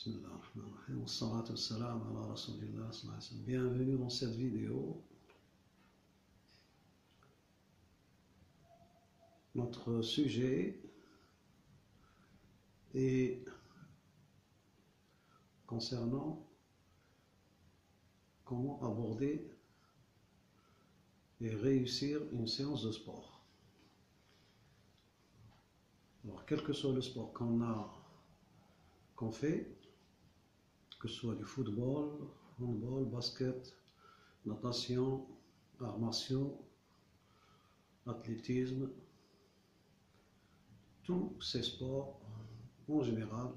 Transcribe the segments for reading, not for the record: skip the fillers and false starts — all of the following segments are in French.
Bismillahirrahmanirrahim. Wassalatu wassalam ala rasulillah sallallahu alayhi wa sallam. Bienvenue dans cette vidéo. Notre sujet est concernant comment aborder et réussir une séance de sport. Alors, quel que soit le sport qu'on fait, que ce soit du football, handball, basket, natation, arts martiaux, athlétisme, tous ces sports en général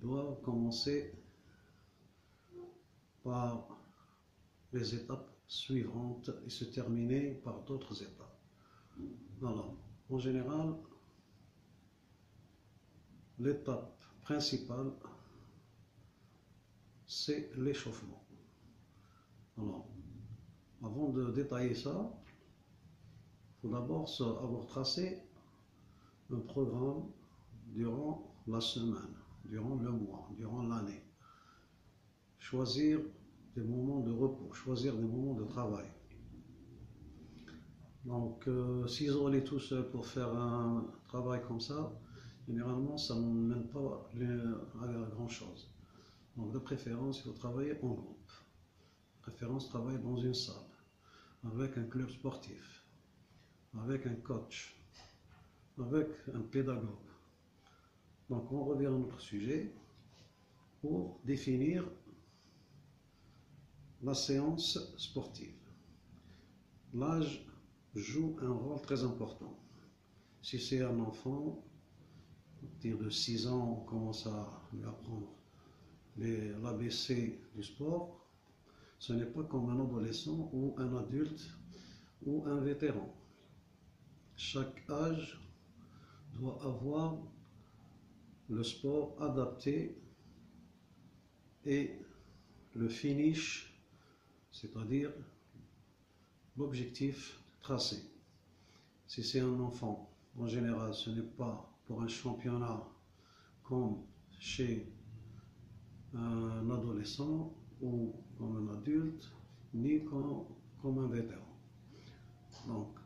doivent commencer par les étapes suivantes et se terminer par d'autres étapes. Alors, en général, l'étape principale, c'est l'échauffement. Alors, avant de détailler ça, il faut d'abord avoir tracé un programme durant la semaine, durant le mois, durant l'année. Choisir des moments de repos, choisir des moments de travail. Donc, s'isoler tout seul pour faire un travail comme ça, généralement, ça ne mène pas à grand chose. Donc, de préférence, il faut travailler en groupe. De préférence, travailler dans une salle, avec un club sportif, avec un coach, avec un pédagogue. Donc, on revient à notre sujet pour définir la séance sportive. L'âge joue un rôle très important. Si c'est un enfant, à partir de 6 ans, on commence à lui apprendre l'ABC du sport. Ce n'est pas comme un adolescent ou un adulte ou un vétéran. Chaque âge doit avoir le sport adapté et le finish, c'est-à-dire l'objectif tracé. Si c'est un enfant, en général, ce n'est pas pour un championnat comme chez un adolescent ou comme un adulte, ni comme un vétéran. Donc,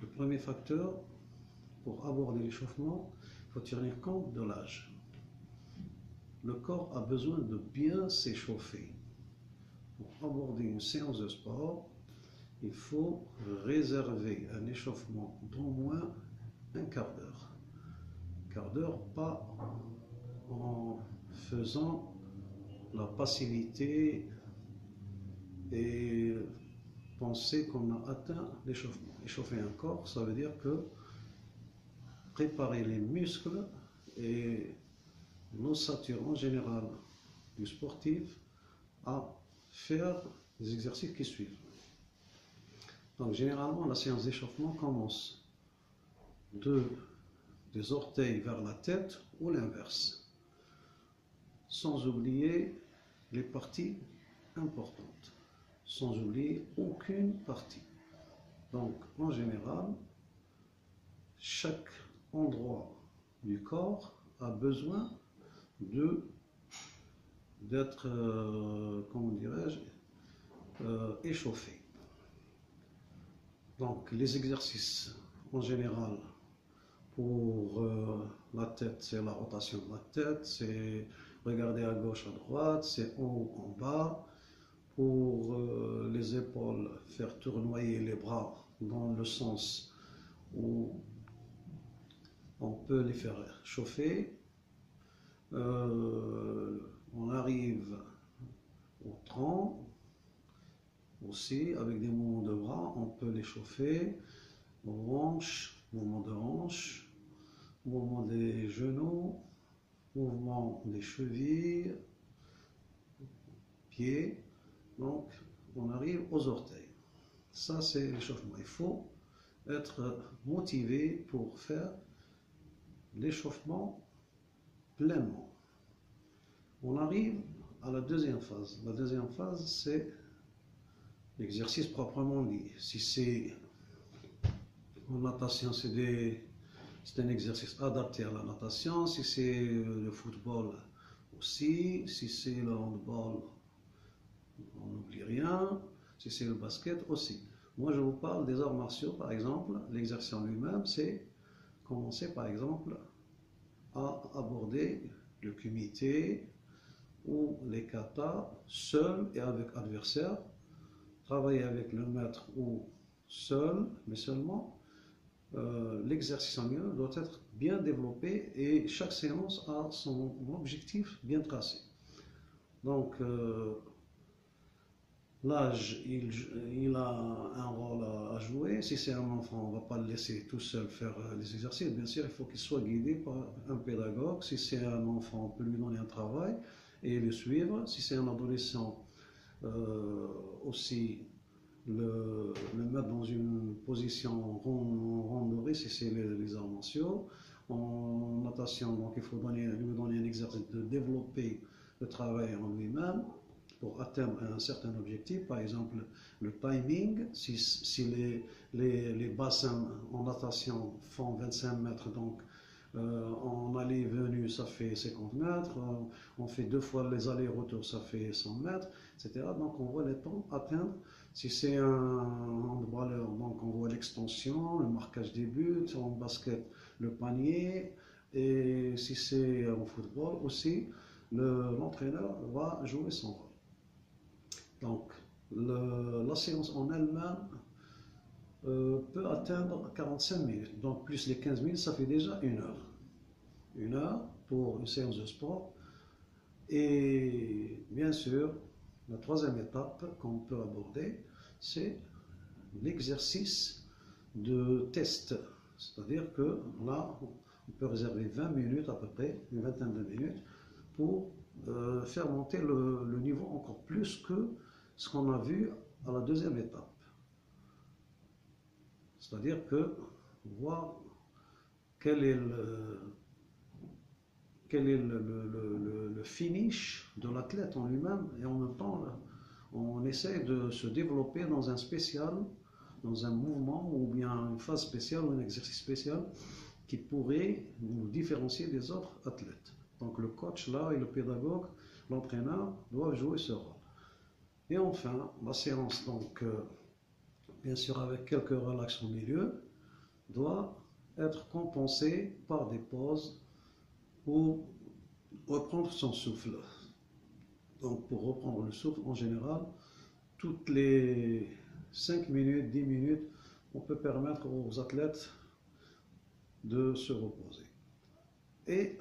le premier facteur pour aborder l'échauffement, il faut tenir compte de l'âge. Le corps a besoin de bien s'échauffer. Pour aborder une séance de sport, il faut réserver un échauffement d'au moins un quart d'heure. Un quart d'heure, pas en faisant la passivité et penser qu'on a atteint l'échauffement. Échauffer un corps, ça veut dire que préparer les muscles et l'ossature en général du sportif à faire les exercices qui suivent. Donc généralement la séance d'échauffement commence des orteils vers la tête ou l'inverse, sans oublier les parties importantes, sans oublier aucune partie. Donc en général, chaque endroit du corps a besoin d'être, comment dirais-je, échauffé. Donc les exercices en général pour la tête, c'est la rotation de la tête, c'est regarder à gauche, à droite, c'est en haut, en bas. Pour les épaules, faire tournoyer les bras dans le sens où on peut les faire chauffer. On arrive au tronc aussi, avec des mouvements de bras, on peut les chauffer. Hanches, mouvement de hanches, mouvement des genoux, mouvement des chevilles, pieds. Donc, on arrive aux orteils. Ça, c'est l'échauffement. Il faut être motivé pour faire l'échauffement pleinement. On arrive à la deuxième phase. La deuxième phase, c'est l'exercice proprement dit. Si c'est en natation, c'est un exercice adapté à la natation. Si c'est le football, aussi. Si c'est le handball, on n'oublie rien. Si c'est le basket aussi. Moi, je vous parle des arts martiaux, par exemple. L'exercice en lui-même, c'est commencer, par exemple, à aborder le kumité ou les katas seul et avec adversaire. Travailler avec le maître ou seul, mais seulement. L'exercice en lui-même doit être bien développé et chaque séance a son objectif bien tracé. Donc, l'âge, il a un rôle à jouer. Si c'est un enfant, on ne va pas le laisser tout seul faire les exercices. Bien sûr, il faut qu'il soit guidé par un pédagogue. Si c'est un enfant, on peut lui donner un travail et le suivre. Si c'est un adolescent, aussi le mettre dans une position randonnée si c'est les arts martiaux. En natation, donc il faut lui donner un exercice de développer le travail en lui-même pour atteindre un certain objectif, par exemple le timing, si les bassins en natation font 25 mètres, donc en aller et venu ça fait 50 mètres, on fait 2 fois les allers-retours, ça fait 100 mètres, etc. Donc on voit les temps atteindre. Si c'est un handballeur, donc on voit l'extension, le marquage des buts, en basket, le panier, et si c'est en football aussi, l'entraîneur va jouer son rôle. Donc, la séance en elle-même peut atteindre 45 minutes. Donc, plus les 15 minutes, ça fait déjà 1 heure. 1 heure pour une séance de sport. Et bien sûr, la troisième étape qu'on peut aborder, c'est l'exercice de test. C'est-à-dire que là, on peut réserver 20 minutes à peu près, une vingtaine de minutes, pour faire monter le niveau encore plus que ce qu'on a vu à la deuxième étape. C'est-à-dire que voir quel est le finish de l'athlète en lui-même, et en même temps, on essaie de se développer dans un spécial, dans un mouvement ou bien une phase spéciale ou un exercice spécial qui pourrait nous différencier des autres athlètes. Donc le coach là et le pédagogue, l'entraîneur doivent jouer ce rôle. Et enfin, la séance, donc bien sûr avec quelques relax au milieu, doit être compensée par des pauses ou reprendre son souffle. Donc pour reprendre le souffle, en général, toutes les 5 minutes, 10 minutes, on peut permettre aux athlètes de se reposer. Et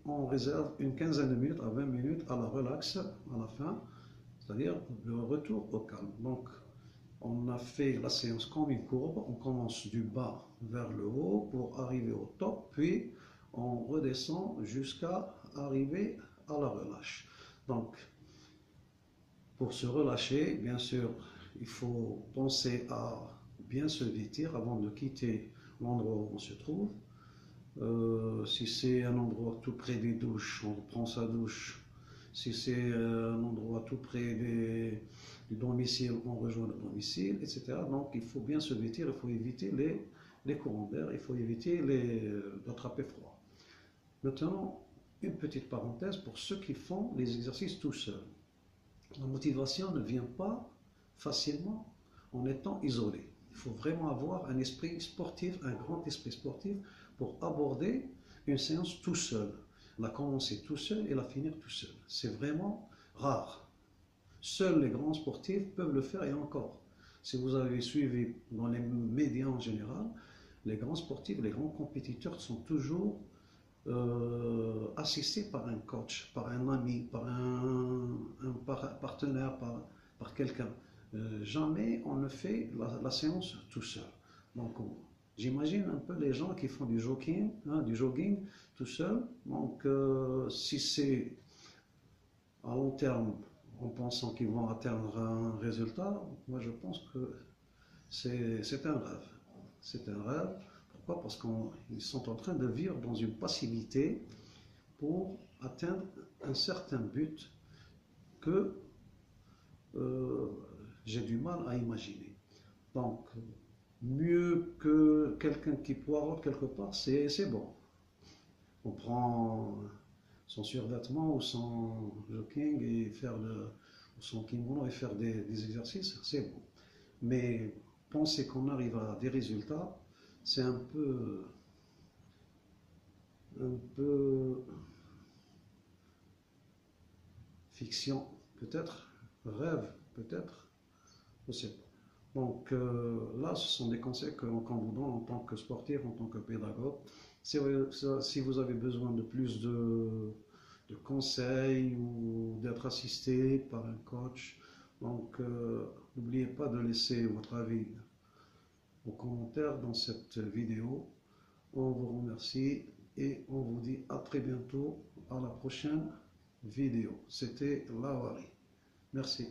on réserve une quinzaine de minutes à 20 minutes à la relax à la fin, c'est-à-dire le retour au calme. Donc, on a fait la séance comme une courbe, on commence du bas vers le haut pour arriver au top, puis on redescend jusqu'à arriver à la relâche. Donc, pour se relâcher, bien sûr, il faut penser à bien se vêtir avant de quitter l'endroit où on se trouve. Si c'est un endroit tout près des douches, on prend sa douche. Si c'est un endroit tout près du domicile, on rejoint le domicile, etc. Donc il faut bien se vêtir, il faut éviter les courants d'air, il faut éviter d'attraper froid. Maintenant, une petite parenthèse pour ceux qui font les exercices tout seuls. La motivation ne vient pas facilement en étant isolé. Il faut vraiment avoir un esprit sportif, un grand esprit sportif pour aborder une séance tout seul. La commencer tout seul et la finir tout seul. C'est vraiment rare. Seuls les grands sportifs peuvent le faire et encore. Si vous avez suivi dans les médias en général, les grands sportifs, les grands compétiteurs sont toujours assistés par un coach, par un ami, par un partenaire, par quelqu'un. Jamais on ne fait la séance tout seul. Donc, j'imagine un peu les gens qui font du jogging tout seul. Donc, si c'est à long terme, en pensant qu'ils vont atteindre un résultat, moi je pense que c'est un rêve. C'est un rêve. Pourquoi? Parce qu'ils sont en train de vivre dans une passivité pour atteindre un certain but que j'ai du mal à imaginer. Donc, mieux que quelqu'un qui poireaute quelque part, c'est bon. On prend son survêtement ou son jogging et faire ou son kimono et faire des exercices, c'est bon. Mais penser qu'on arrive à des résultats, c'est un peu fiction, peut-être, rêve, peut-être, je sais pas. Donc là, ce sont des conseils qu'on vous donne en tant que sportif, en tant que pédagogue. Si vous avez besoin de plus de conseils ou d'être assisté par un coach, donc n'oubliez pas de laisser votre avis aux commentaires dans cette vidéo. On vous remercie et on vous dit à très bientôt à la prochaine vidéo. C'était Lawari. Merci.